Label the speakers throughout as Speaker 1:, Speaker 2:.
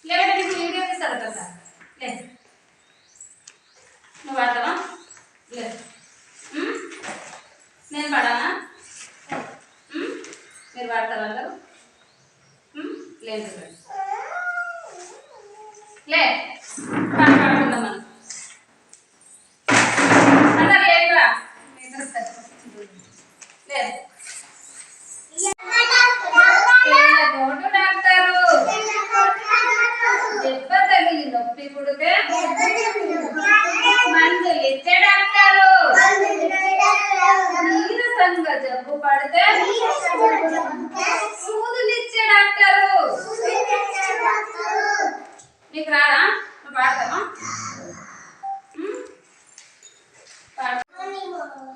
Speaker 1: లేదంటే నీకు వీడియో తీస్తారు కదా లేదు నువ్వు పాడతావా లేదు నేను పాడానా మీరు పాడతారు అందరూ లేదు లే పాడుకుందాం మనం అందరు లేదురా లేదు దెబ్బ తగిలి నొప్పి పుడితే మందులు ఇచ్చే డాక్టరు నీరసంగా జబ్బు పడితే సూదులు ఇచ్చే డాక్టరు నీకు రారా నువ్వు పాడతావా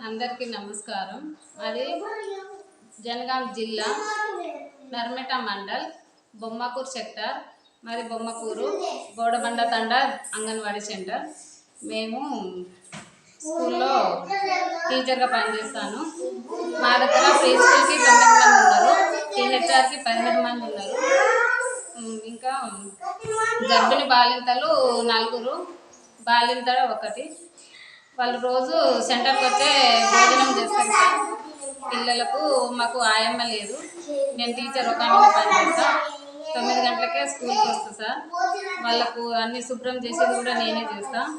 Speaker 1: అందరికీ నమస్కారం. అది జనగాం జిల్లా నర్మెట మండల్ బొమ్మకూరు సెక్టర్ మరి బొమ్మకూరు గోడబండ తండ అంగన్వాడీ సెంటర్. మేము స్కూల్లో టీచర్గా పనిచేస్తాను. మా దగ్గర ప్రీ స్కూల్కి 9 మంది ఉన్నారు, టీహెచ్ఆర్కి 17 మంది ఉన్నారు. ఇంకా గర్భిణీ బాలింతలు 4, బాలింతలు 1. వాళ్ళు రోజు సెంటర్కి వచ్చే భోజనం చేస్తారు సార్. పిల్లలకు మాకు ఆయమ్మ లేదు, నేను టీచర్ ఒక ఆమె పనిచేస్తాను. 9 గంటలకే స్కూల్కి వస్తాను సార్. వాళ్ళకు అన్ని శుభ్రం చేసేది కూడా నేనే చేస్తాను.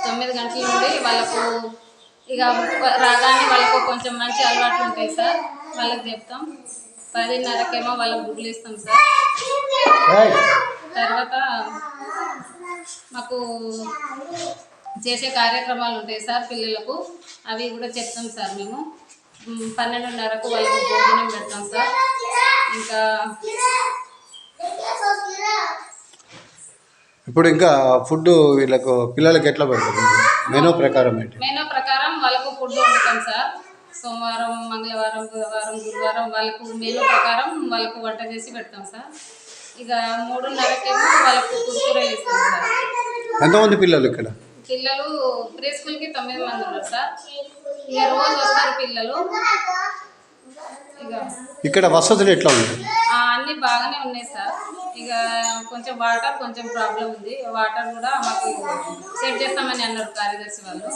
Speaker 1: 9 గంటల నుండి వాళ్ళకు ఇక రాగానే వాళ్ళకు కొంచెం మంచి అలవాట్లు ఉంటాయి సార్, వాళ్ళకి చెప్తాం. 10:30కేమో వాళ్ళకు గుడ్లు ఇస్తాం సార్. తర్వాత మాకు చేసే కార్యక్రమాలు ఉంటాయి సార్ పిల్లలకు, అవి కూడా చెప్తాం సార్. మేము 12:30కు వాళ్ళకు భోజనం పెడతాం సార్. ఇంకా
Speaker 2: ఇప్పుడు ఇంకా ఫుడ్ వీళ్ళకు పిల్లలకి ఎట్లా పెడతారు? మెనూ ప్రకారం
Speaker 1: వాళ్ళకు ఫుడ్ వండుతాం సార్. సోమవారం, మంగళవారం, బుధవారం, గురువారం వాళ్ళకు మెనూ ప్రకారం వాళ్ళకు వంట చేసి పెడతాం సార్. ఇక 3:30కేమో వాళ్ళకు కుర్కురేలు ఇస్తాం సార్.
Speaker 2: ఎంతమంది పిల్లలు ఇక్కడ?
Speaker 1: పిల్లలు ప్రీ స్కూల్కి 9 మంది ఉన్నారు సార్. ఇక రోజు వస్తారు పిల్లలు. ఇక
Speaker 2: ఇక్కడ వసతులు ఎట్లా ఉన్నాయి?
Speaker 1: అన్నీ బాగానే ఉన్నాయి సార్. ఇక కొంచెం వాటర్ ప్రాబ్లం ఉంది. వాటర్ కూడా మాకు సెట్ చేస్తామని అన్నారు కార్యదర్శి వాళ్ళు.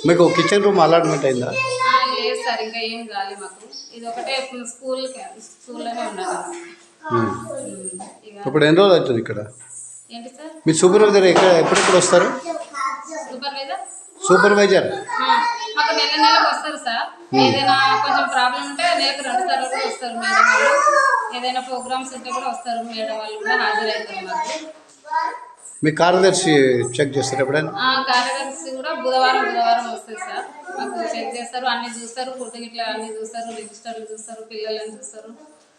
Speaker 2: మీకు కిచెన్ రూమ్ అలాట్మెంట్ అయిందా?
Speaker 1: లేదు సార్, ఇంకా ఏం కాలేదు మాకు. ఇది ఒకటే స్కూల్లోనే ఉన్నాను.
Speaker 2: ఇప్పుడు ఎన్ని రోజులు అవుతుంది ఇక్కడ?
Speaker 1: ఏంటి సార్?
Speaker 2: మీ సూపర్వైజర్ ఎప్పుడెప్పుడు వస్తారు? సూపర్వైజర్
Speaker 1: మాకు నెలకు వస్తారు సార్. ఏదైనా కొంచెం ప్రాబ్లం ఉంటే నెలకు 2 సార్లు కూడా వస్తారు మేడం వాళ్ళు. ఏదైనా ప్రోగ్రామ్స్ ఉంటే కూడా వస్తారు మేడం వాళ్ళు, కూడా హాజరవుతారు మాకు.
Speaker 2: మీ కార్యదర్శి చెక్ చేస్తారు ఎప్పుడైనా?
Speaker 1: కార్యదర్శి కూడా బుధవారం వస్తుంది సార్. మాకు చెక్ చేస్తారు, అన్ని చూస్తారు, ఫుడ్ గిట్లా అన్ని చూస్తారు, రిజిస్టర్లు చూస్తారు, పిల్లలని చూస్తారు,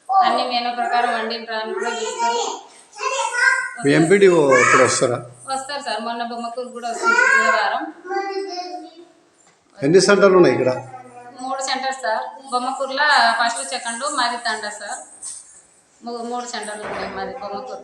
Speaker 1: అన్ని మెనూ ప్రకారం వండిన రాని కూడా చూస్తారు.
Speaker 2: ఎంపీడీఓ ఎప్పుడు వస్తారు
Speaker 1: సార్. మొన్న బొమ్మకూరు కూడా వస్తుంది బుధవారం.
Speaker 2: ఎన్ని సెంటర్లు ఉన్నాయి ఇక్కడ?
Speaker 1: 3 సెంటర్స్ సార్. బొమ్మకూరులో 1st, 2nd, మాది తండ సార్. 3 సెంటర్లు ఉన్నాయి మాది బొమ్మకూరు.